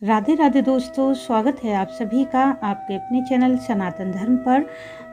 राधे राधे दोस्तों, स्वागत है आप सभी का आपके अपने चैनल सनातन धर्म पर।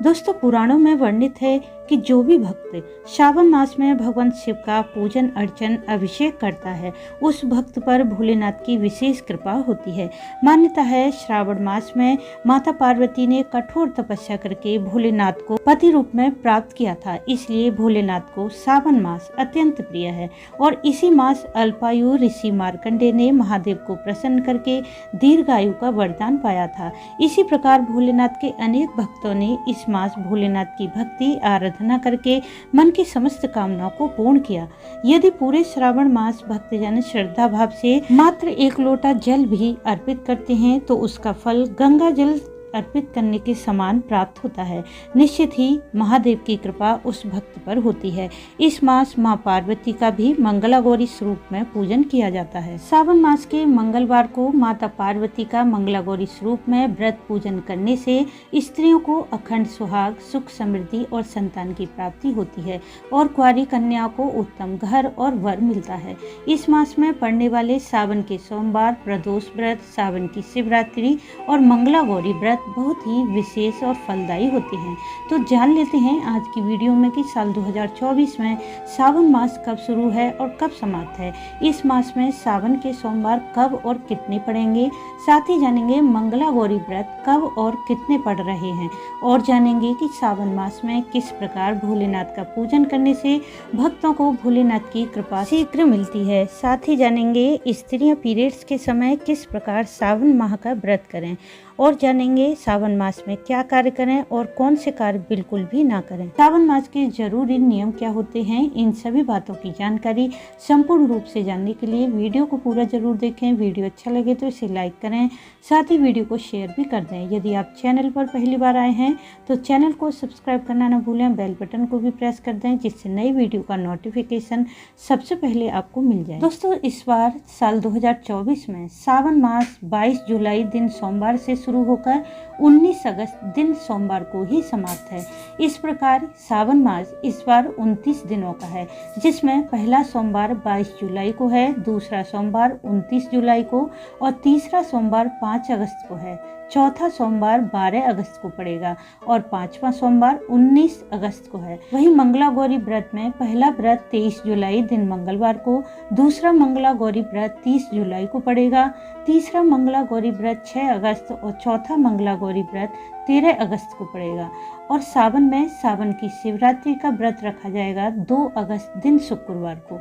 दोस्तों, पुराणों में वर्णित है कि जो भी भक्त श्रावण मास में भगवान शिव का पूजन अर्चन अभिषेक करता है, उस भक्त पर भोलेनाथ की विशेष कृपा होती है। मान्यता है श्रावण मास में माता पार्वती ने कठोर तपस्या करके भोलेनाथ को पति रूप में प्राप्त किया था, इसलिए भोलेनाथ को श्रावण मास अत्यंत प्रिय है। और इसी मास अल्पायु ऋषि मार्कंडेय ने महादेव को प्रसन्न करके दीर्घायु का वरदान पाया था। इसी प्रकार भोलेनाथ के अनेक भक्तों ने इस मास भोलेनाथ की भक्ति आराधना करके मन की समस्त कामनाओं को पूर्ण किया। यदि पूरे श्रावण मास भक्तजन श्रद्धा भाव से मात्र एक लोटा जल भी अर्पित करते हैं तो उसका फल गंगा जल अर्पित करने के समान प्राप्त होता है। निश्चित ही महादेव की कृपा उस भक्त पर होती है। इस मास मां पार्वती का भी मंगला गौरी स्वरूप में पूजन किया जाता है। सावन मास के मंगलवार को माता पार्वती का मंगला गौरी स्वरूप में व्रत पूजन करने से स्त्रियों को अखंड सुहाग, सुख, समृद्धि और संतान की प्राप्ति होती है और कुंवारी कन्याओं को उत्तम घर और वर मिलता है। इस मास में पड़ने वाले सावन के सोमवार, प्रदोष व्रत, सावन की शिवरात्रि और मंगला गौरी व्रत बहुत ही विशेष और फलदायी होते हैं। तो जान लेते हैं आज की वीडियो में कि साल 2024 में सावन मास कब शुरू है और कब समाप्त है। इस मास में सावन के सोमवार कब और कितने पड़ेंगे, साथ ही जानेंगे मंगला गौरी व्रत कब और कितने पड़ रहे हैं और जानेंगे कि सावन मास में किस प्रकार भोलेनाथ का पूजन करने से भक्तों को भोलेनाथ की कृपा शीघ्र मिलती है। साथ ही जानेंगे स्त्रियां पीरियड्स के समय किस प्रकार सावन माह का व्रत करें और जानेंगे सावन मास में क्या कार्य करें और कौन से कार्य बिल्कुल भी ना करें। सावन मास के जरूरी नियम क्या होते हैं, इन सभी बातों की जानकारी संपूर्ण रूप से जानने के लिए वीडियो को पूरा जरूर देखें। वीडियो अच्छा लगे तो इसे लाइक करें, साथ ही वीडियो को शेयर भी कर दें। यदि आप चैनल पर पहली बार आए हैं तो चैनल को सब्सक्राइब करना न भूलें, बेल बटन को भी प्रेस कर दें जिससे नई वीडियो का नोटिफिकेशन सबसे पहले आपको मिल जाए। दोस्तों, इस बार साल 2024 में सावन मास 22 जुलाई दिन सोमवार से शुरू होकर 19 अगस्त दिन सोमवार को ही समाप्त है। इस प्रकार सावन मास इस बार 29 दिनों का है, जिसमें पहला सोमवार 22 जुलाई को है, दूसरा सोमवार 29 जुलाई को और तीसरा सोमवार 5 अगस्त को है। चौथा सोमवार 12 अगस्त को पड़ेगा और पांचवा सोमवार 19 अगस्त को है। वहीं मंगला गौरी व्रत में पहला व्रत 23 जुलाई दिन मंगलवार को, दूसरा मंगला गौरी व्रत 30 जुलाई को पड़ेगा, तीसरा मंगला गौरी व्रत 6 अगस्त और चौथा मंगला गौरी व्रत 13 अगस्त को पड़ेगा। और सावन में सावन की शिवरात्रि का व्रत रखा जाएगा 2 अगस्त दिन शुक्रवार को।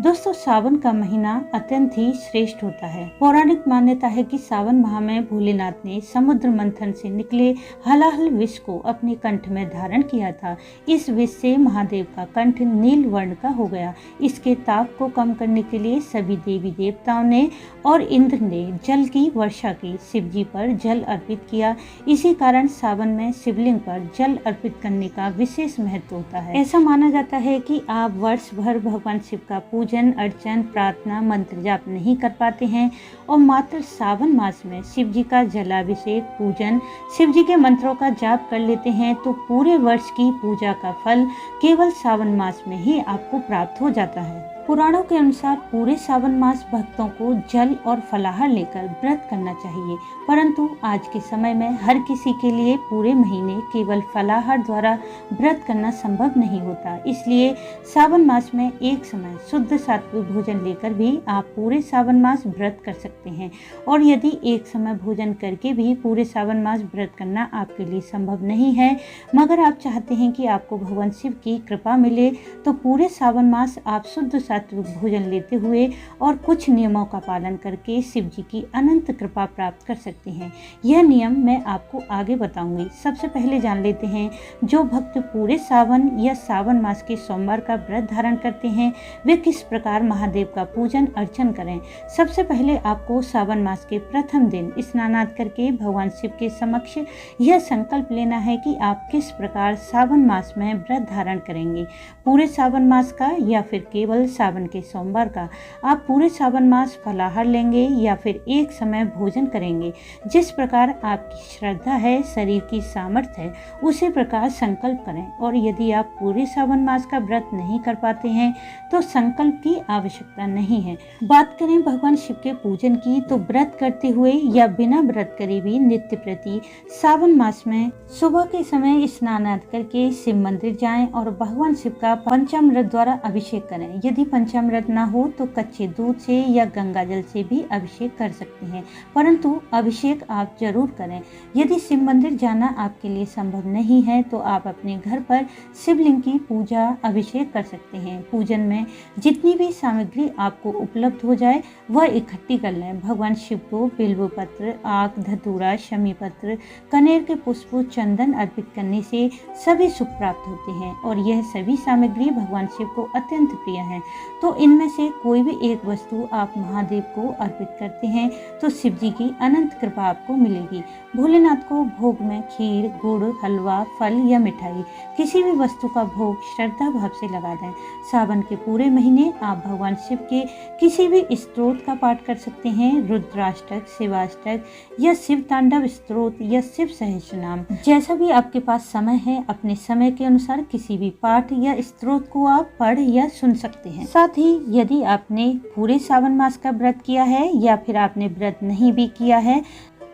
दोस्तों, सावन का महीना अत्यंत ही श्रेष्ठ होता है। पौराणिक मान्यता है कि सावन माह में भोलेनाथ ने समुद्र मंथन से निकले हलाहल विष को अपने कंठ में धारण किया था। इस विष से महादेव का कंठ नील वर्ण का हो गया। इसके ताप को कम करने के लिए सभी देवी देवताओं ने और इंद्र ने जल की वर्षा की, शिव जी पर जल अर्पित किया। इसी कारण सावन में शिवलिंग पर जल अर्पित करने का विशेष महत्व होता है। ऐसा माना जाता है कि आप वर्ष भर भगवान शिव का पूजन अर्चन, प्रार्थना, मंत्र जाप नहीं कर पाते हैं और मात्र सावन मास में शिव जी का जलाभिषेक, पूजन, शिव जी के मंत्रों का जाप कर लेते हैं तो पूरे वर्ष की पूजा का फल केवल सावन मास में ही आपको प्राप्त हो जाता है। पुराणों के अनुसार पूरे सावन मास भक्तों को जल और फलाहार लेकर व्रत करना चाहिए, परंतु आज के समय में हर किसी के लिए पूरे महीने केवल फलाहार द्वारा व्रत करना संभव नहीं होता। इसलिए सावन मास में एक समय शुद्ध सात्विक भोजन लेकर भी आप पूरे सावन मास व्रत कर सकते हैं। और यदि एक समय भोजन करके भी पूरे सावन मास व्रत करना आपके लिए संभव नहीं है, मगर आप चाहते हैं कि आपको भगवान शिव की कृपा मिले, तो पूरे सावन मास आप शुद्ध सात्विक भोजन लेते हुए और कुछ नियमों का पालन करके शिव जी की अनंत कृपा प्राप्त कर सकते हैं। यह नियम मैं आपको आगे बताऊंगी। सबसे पहले जान लेते हैं जो भक्त पूरे सावन या सावन मास के सोमवार का व्रत धारण करते हैं वे किस प्रकार महादेव का पूजन अर्चन करें। सबसे पहले आपको सावन मास के प्रथम दिन स्नानादि करके भगवान शिव के समक्ष यह संकल्प लेना है कि आप किस प्रकार सावन मास में व्रत धारण करेंगे, पूरे सावन मास का या फिर केवल सावन के सोमवार का आप पूरे सावन मास फलाहार लेंगे या फिर एक समय भोजन करेंगे। जिस प्रकार आपकी श्रद्धा है, शरीर की सामर्थ्य है, उसी प्रकार संकल्प करें। और यदि आप पूरे सावन मास का व्रत नहीं कर पाते हैं तो संकल्प की आवश्यकता नहीं है। बात करें भगवान शिव के पूजन की, तो व्रत करते हुए या बिना व्रत करे भी नित्य प्रति सावन मास में सुबह के समय स्नान आदि करके शिव मंदिर जाएं और भगवान शिव का पंचामृत द्वारा अभिषेक करें। यदि पंचामृत ना हो तो कच्चे दूध से या गंगा जल से भी अभिषेक कर सकते हैं, परंतु अभिषेक आप जरूर करें। यदि शिव मंदिर जाना आपके लिए संभव नहीं है तो आप अपने घर पर शिवलिंग की पूजा अभिषेक कर सकते हैं। पूजन में जितनी भी सामग्री आपको उपलब्ध हो जाए वह इकट्ठी कर लें। भगवान शिव को बिल्व पत्र, आक, धतूरा, शमी पत्र, कनेर के पुष्प, चंदन अर्पित करने से सभी सुख प्राप्त होते हैं और यह सभी सामग्री भगवान शिव को अत्यंत प्रिय है। तो इनमें से कोई भी एक वस्तु आप महादेव को अर्पित करते हैं तो शिव जी की अनंत कृपा आपको मिलेगी। भोलेनाथ को भोग में खीर, गुड़, हलवा, फल या मिठाई किसी भी वस्तु का भोग श्रद्धा भाव से लगा दें। सावन के पूरे महीने आप भगवान शिव के किसी भी स्तोत्र का पाठ कर सकते हैं। रुद्राष्टक, शिवाष्टक या शिव तांडव स्तोत्र या शिव सहस्रनाम, जैसा भी आपके पास समय है अपने समय के अनुसार किसी भी पाठ या स्तोत्र को आप पढ़ या सुन सकते हैं। साथ ही यदि आपने पूरे सावन मास का व्रत किया है या फिर आपने व्रत नहीं भी किया है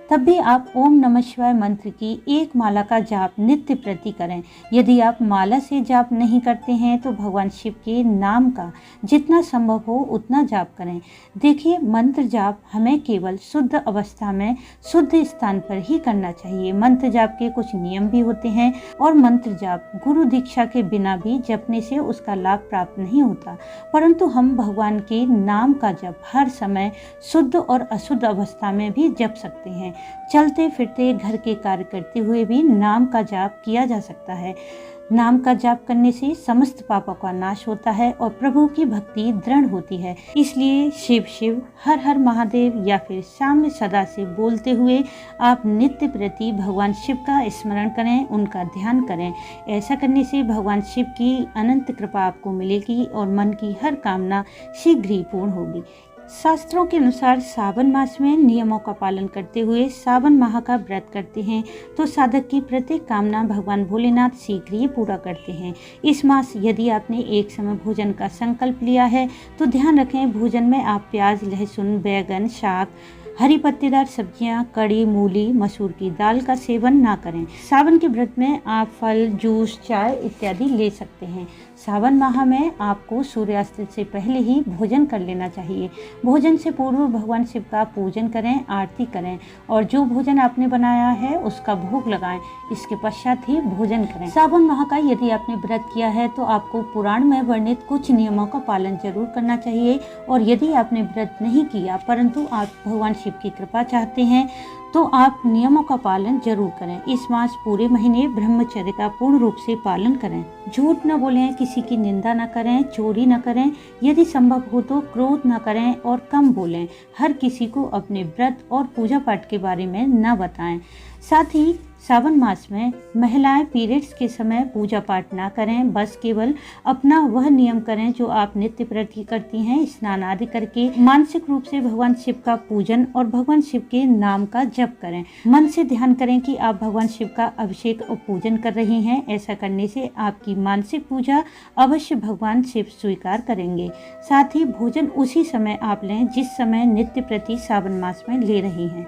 तब भी आप ओम नमः शिवाय मंत्र की एक माला का जाप नित्य प्रति करें। यदि आप माला से जाप नहीं करते हैं तो भगवान शिव के नाम का जितना संभव हो उतना जाप करें। देखिए, मंत्र जाप हमें केवल शुद्ध अवस्था में शुद्ध स्थान पर ही करना चाहिए। मंत्र जाप के कुछ नियम भी होते हैं और मंत्र जाप गुरु दीक्षा के बिना भी जपने से उसका लाभ प्राप्त नहीं होता, परंतु हम भगवान के नाम का जप हर समय शुद्ध और अशुद्ध अवस्था में भी जप सकते हैं। चलते फिरते घर के कार्य करते हुए भी नाम का जाप किया जा सकता है। नाम का जाप करने से समस्त पापों का नाश होता है और प्रभु की भक्ति दृढ़ होती है। इसलिए शिव शिव, हर हर महादेव या फिर साम्य सदा से बोलते हुए आप नित्य प्रति भगवान शिव का स्मरण करें, उनका ध्यान करें। ऐसा करने से भगवान शिव की अनंत कृपा आपको मिलेगी और मन की हर कामना शीघ्र ही पूर्ण होगी। शास्त्रों के अनुसार सावन मास में नियमों का पालन करते हुए सावन माह का व्रत करते हैं तो साधक की प्रत्येक कामना भगवान भोलेनाथ शीघ्र ही पूरा करते हैं। इस मास यदि आपने एक समय भोजन का संकल्प लिया है तो ध्यान रखें, भोजन में आप प्याज, लहसुन, बैगन, शाक, हरी पत्तेदार सब्जियां, कड़ी, मूली, मसूर की दाल का सेवन ना करें। सावन के व्रत में आप फल, जूस, चाय इत्यादि ले सकते हैं। सावन माह में आपको सूर्यास्त से पहले ही भोजन कर लेना चाहिए। भोजन से पूर्व भगवान शिव का पूजन करें, आरती करें और जो भोजन आपने बनाया है उसका भोग लगाएं। इसके पश्चात ही भोजन करें। सावन माह का यदि आपने व्रत किया है तो आपको पुराण में वर्णित कुछ नियमों का पालन जरूर करना चाहिए और यदि आपने व्रत नहीं किया परंतु आप भगवान शिव की कृपा चाहते हैं तो आप नियमों का पालन जरूर करें। इस मास पूरे महीने ब्रह्मचर्य का पूर्ण रूप से पालन करें। झूठ न बोलें, किसी की निंदा न करें, चोरी न करें, यदि संभव हो तो क्रोध न करें और कम बोलें। हर किसी को अपने व्रत और पूजा पाठ के बारे में न बताएं। साथ ही सावन मास में महिलाएं पीरियड्स के समय पूजा पाठ ना करें, बस केवल अपना वह नियम करें जो आप नित्य प्रति करती हैं। स्नान आदि करके मानसिक रूप से भगवान शिव का पूजन और भगवान शिव के नाम का जप करें। मन से ध्यान करें कि आप भगवान शिव का अभिषेक और पूजन कर रही हैं। ऐसा करने से आपकी मानसिक पूजा अवश्य भगवान शिव स्वीकार करेंगे। साथ ही भोजन उसी समय आप लें जिस समय नित्य प्रति सावन मास में ले रही हैं।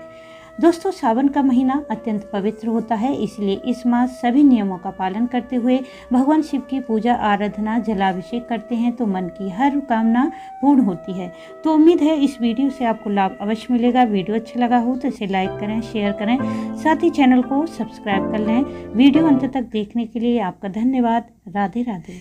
दोस्तों, सावन का महीना अत्यंत पवित्र होता है, इसलिए इस मास सभी नियमों का पालन करते हुए भगवान शिव की पूजा, आराधना, जलाभिषेक करते हैं तो मन की हर कामना पूर्ण होती है। तो उम्मीद है इस वीडियो से आपको लाभ अवश्य मिलेगा। वीडियो अच्छा लगा हो तो इसे लाइक करें, शेयर करें, साथ ही चैनल को सब्सक्राइब कर लें। वीडियो अंत तक देखने के लिए आपका धन्यवाद। राधे राधे।